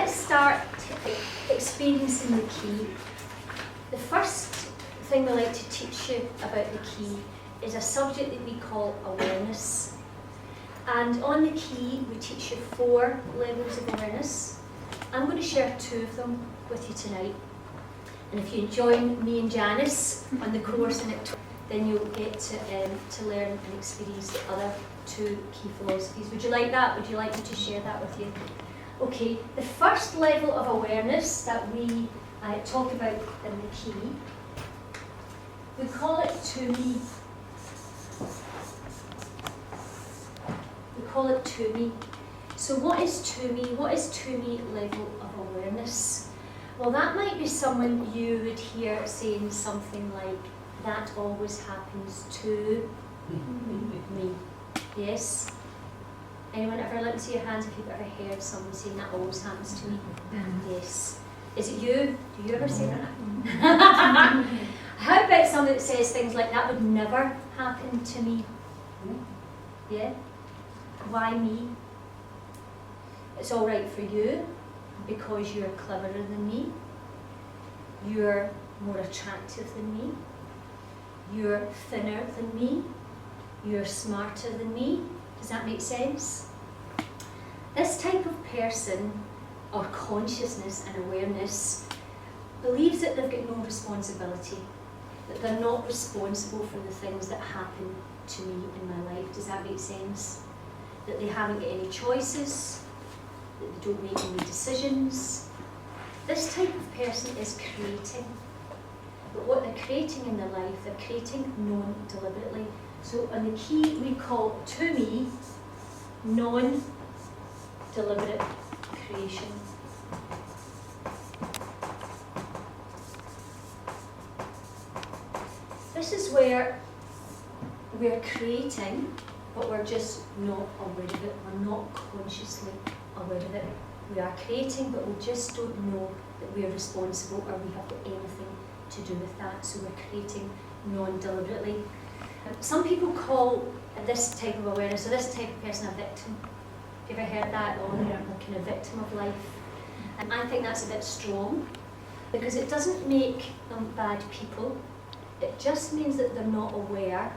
let's start experiencing the key. The first thing we like to teach you about the key is a subject that we call awareness. And on the key, we teach you 4 levels of awareness. I'm going to share 2 of them with you tonight. And if you join me and Janice on the course in it, then you'll get to learn and experience the other 2 key philosophies. Would you like that? Would you like me to share that with you? Okay, the first level of awareness that we talk about in the key, we call it to me. We call it to me. So what is to me? What is to me level of awareness? Well, that might be someone you would hear saying something like, that always happens to me. Yes? Anyone ever, let me see your hands if you've ever heard someone saying that always happens to me? Yes. Is it you? Do you ever say that? How about someone that says things like, that would never happen to me? Yeah? Why me? It's all right for you because you're cleverer than me. You're more attractive than me. You're thinner than me. You're smarter than me. Does that make sense? This type of person, or consciousness and awareness, believes that they've got no responsibility, that they're not responsible for the things that happen to me in my life. Does that make sense? That they haven't got any choices, that they don't make any decisions. This type of person is creating. But what they're creating in their life, they're creating non-deliberately. So on the key we call to me non-deliberate creation. This is where we're creating, but we're just not aware of it. We're not consciously aware of it. We are creating, but we just don't know that we are responsible or we have got anything to do with that. So we're creating non-deliberately. Some people call this type of awareness, or this type of person, a victim. Have you ever heard that? Oh, they're a kind of victim of life. And I think that's a bit strong, because it doesn't make them bad people. It just means that they're not aware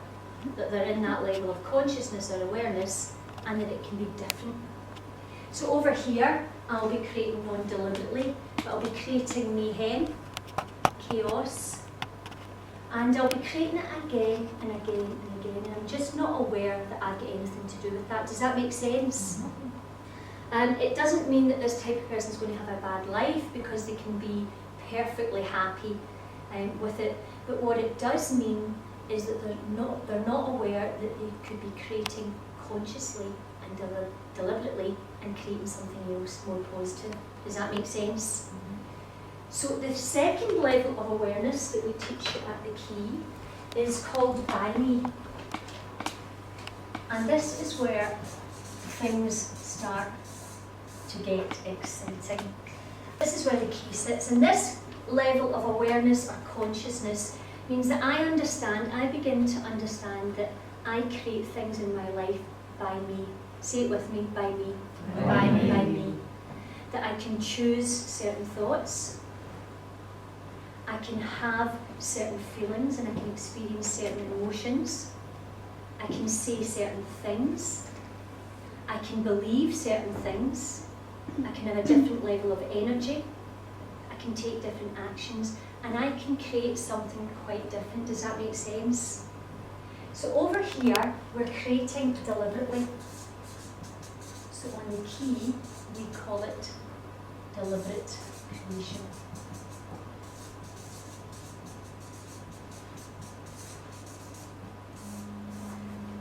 that they're in that level of consciousness or awareness, and that it can be different. So over here, I'll be creating non-deliberately, but I'll be creating mayhem, chaos, and I'll be creating it again and again and again, and I'm just not aware that I get anything to do with that. Does that make sense? It doesn't mean that this type of person is going to have a bad life, because they can be perfectly happy with it. But what it does mean is that they're not aware that they could be creating consciously and deliberately and creating something else more positive. Does that make sense? So the second level of awareness that we teach you at the key is called by me. And this is where things start to get exciting. This is where the key sits. And this level of awareness or consciousness means that I begin to understand that I create things in my life by me. Say it with me, by me. By me. By me. That I can choose certain thoughts, I can have certain feelings, and I can experience certain emotions. I can say certain things. I can believe certain things. I can have a different level of energy. I can take different actions, and I can create something quite different. Does that make sense? So over here, we're creating deliberately. So on the key, we call it deliberate creation.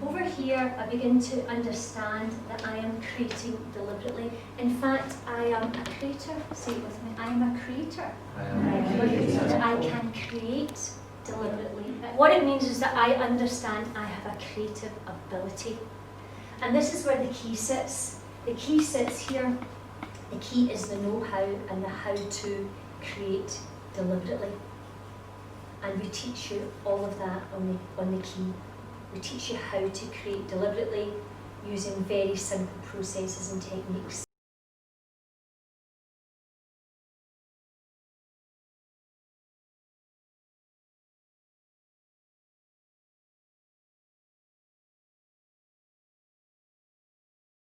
Over here, I begin to understand that I am creating deliberately. In fact, I am a creator. Say it with me. I am a creator. I am a creator. That I can create deliberately. What it means is that I understand I have a creative ability. And this is where the key sits. The key sits here. The key is the know-how and the how to create deliberately. And we teach you all of that on the key. We teach you how to create deliberately using very simple processes and techniques.